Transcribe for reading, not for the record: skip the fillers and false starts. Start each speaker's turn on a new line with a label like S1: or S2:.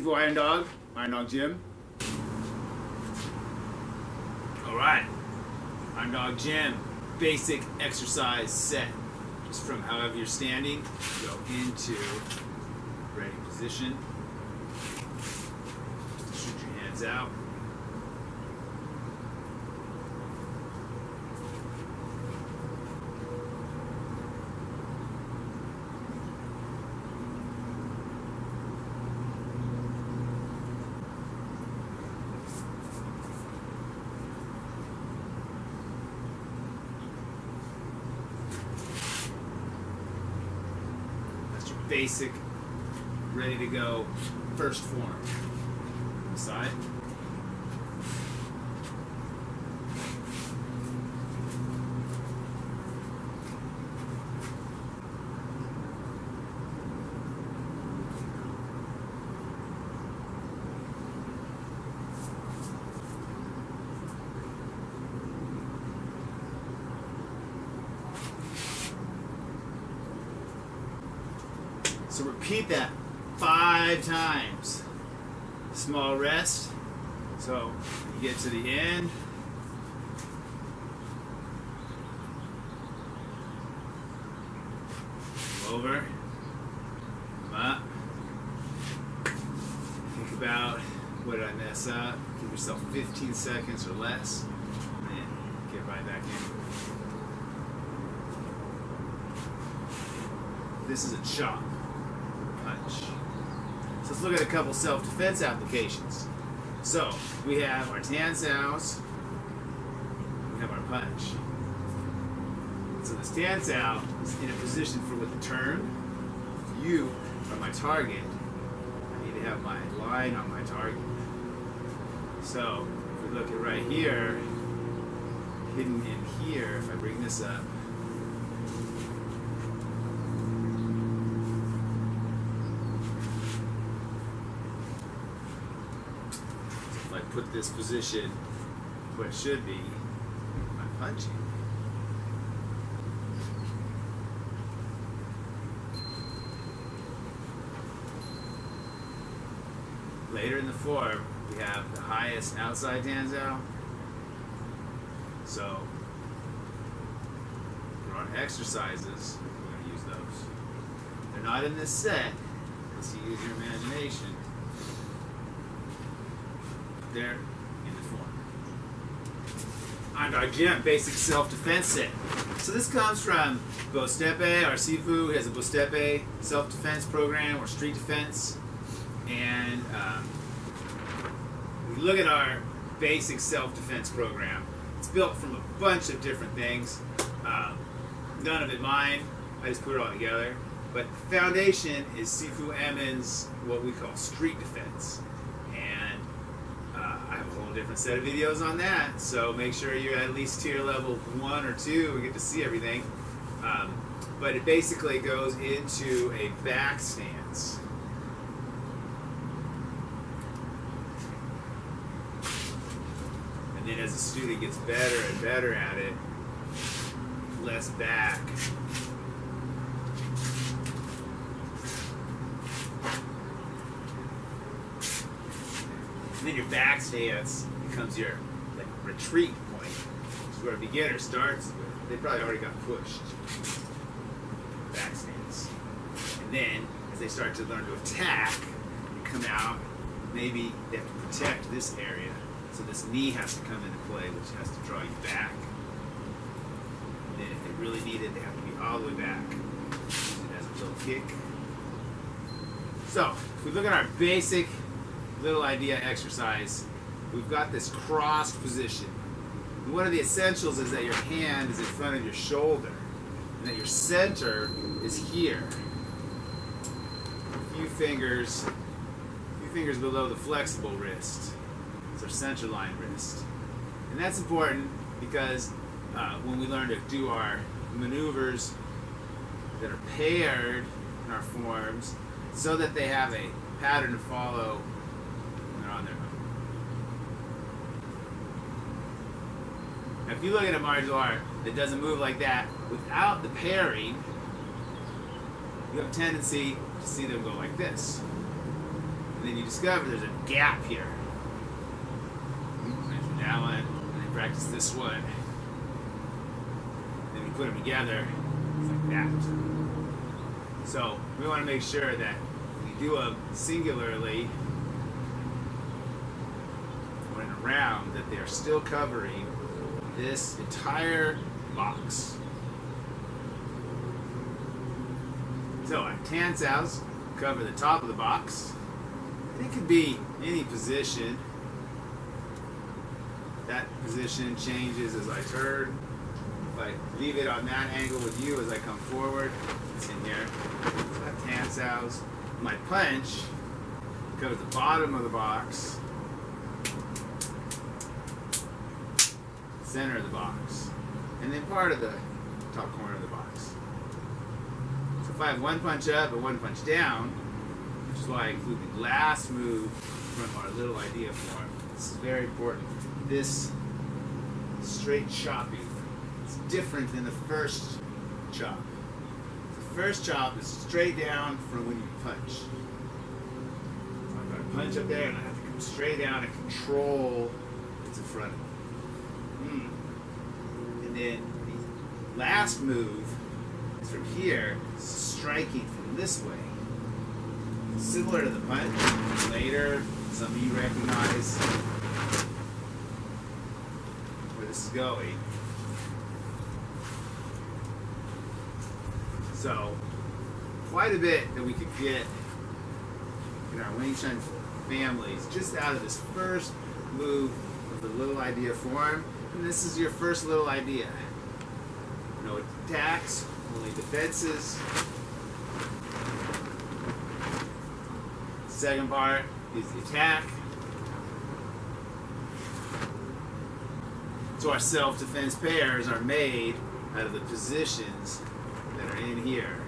S1: Sifu Iron Dog Gym. Alright, Iron Dog Gym, basic exercise set. Just from however you're standing, go into ready position. Shoot your hands out. Basic, ready to go, first form. Side. So repeat that 5 times. Small rest. So you get to the end. Over. Come up. Think about, what did I mess up? Give yourself 15 seconds or less. And then get right back in. This is a chop. Punch. So let's look at a couple self-defense applications. So we have our Tan Saos, we have our punch. So this Tan Sao is in a position for with the turn. If you are my target, I need to have my line on my target. So if we look at right here, hidden in here, if I bring this up, put this position where it should be by punching. Later in the form, we have the highest outside Tan Sao. So for our exercises, we're going to use those. They're not in this set, unless you use your imagination. There in the form. On our gym, basic self-defense set. So this comes from Bostepe. Our Sifu has a Bostepe self-defense program or street defense. And we look at our basic self-defense program. It's built from a bunch of different things. None of it mine. I just put it all together. But the foundation is Sifu Emin's what we call street defense. I have a whole different set of videos on that, so make sure you're at least tier level 1 or 2 and get to see everything. But it basically goes into a back stance. And then as the student gets better and better at it, less back. And then your back stance becomes your retreat point, which is where a beginner starts with. They probably already got pushed. Back stance. And then, as they start to learn to attack, you come out, maybe they have to protect this area. So this knee has to come into play, which has to draw you back. And then if they really need it, they have to be all the way back. Use it as a little kick. So, if we look at our basic little idea exercise, we've got this crossed position. And one of the essentials is that your hand is in front of your shoulder and that your center is here. A few fingers below the flexible wrist. It's our center line wrist. And that's important because when we learn to do our maneuvers that are paired in our forms so that they have a pattern to follow on their own. Now, if you look at a martial art that doesn't move like that, without the pairing, you have a tendency to see them go like this. And And then you discover there's a gap here. Measure that one, and then practice this one. Then we put them together, it's like that. So we want to make sure that when we do them singularly, when around, that they're still covering this entire box. So our tan sows cover the top of the box. And it could be any position. That position changes as I turn. If I leave it on that angle with you as I come forward, it's in here. So I have tan sows. My punch covers the bottom of the box, center of the box, and then part of the top corner of the box. So if I have one punch up and one punch down, which is why I include the last move from our little idea form. This is very important. This straight chopping is different than the first chop. The first chop is straight down from when you punch. So I've got to punch up there and I have to come straight down and control what's in front of me. And then the last move is from here, striking from this way. Similar to the punch. Later, some of you recognize where this is going. So, quite a bit that we could get in our Wing Chun families just out of this first move of the little idea form. And this is your first little idea. No attacks, only defenses. Second part is the attack. So our self-defense pairs are made out of the positions that are in here.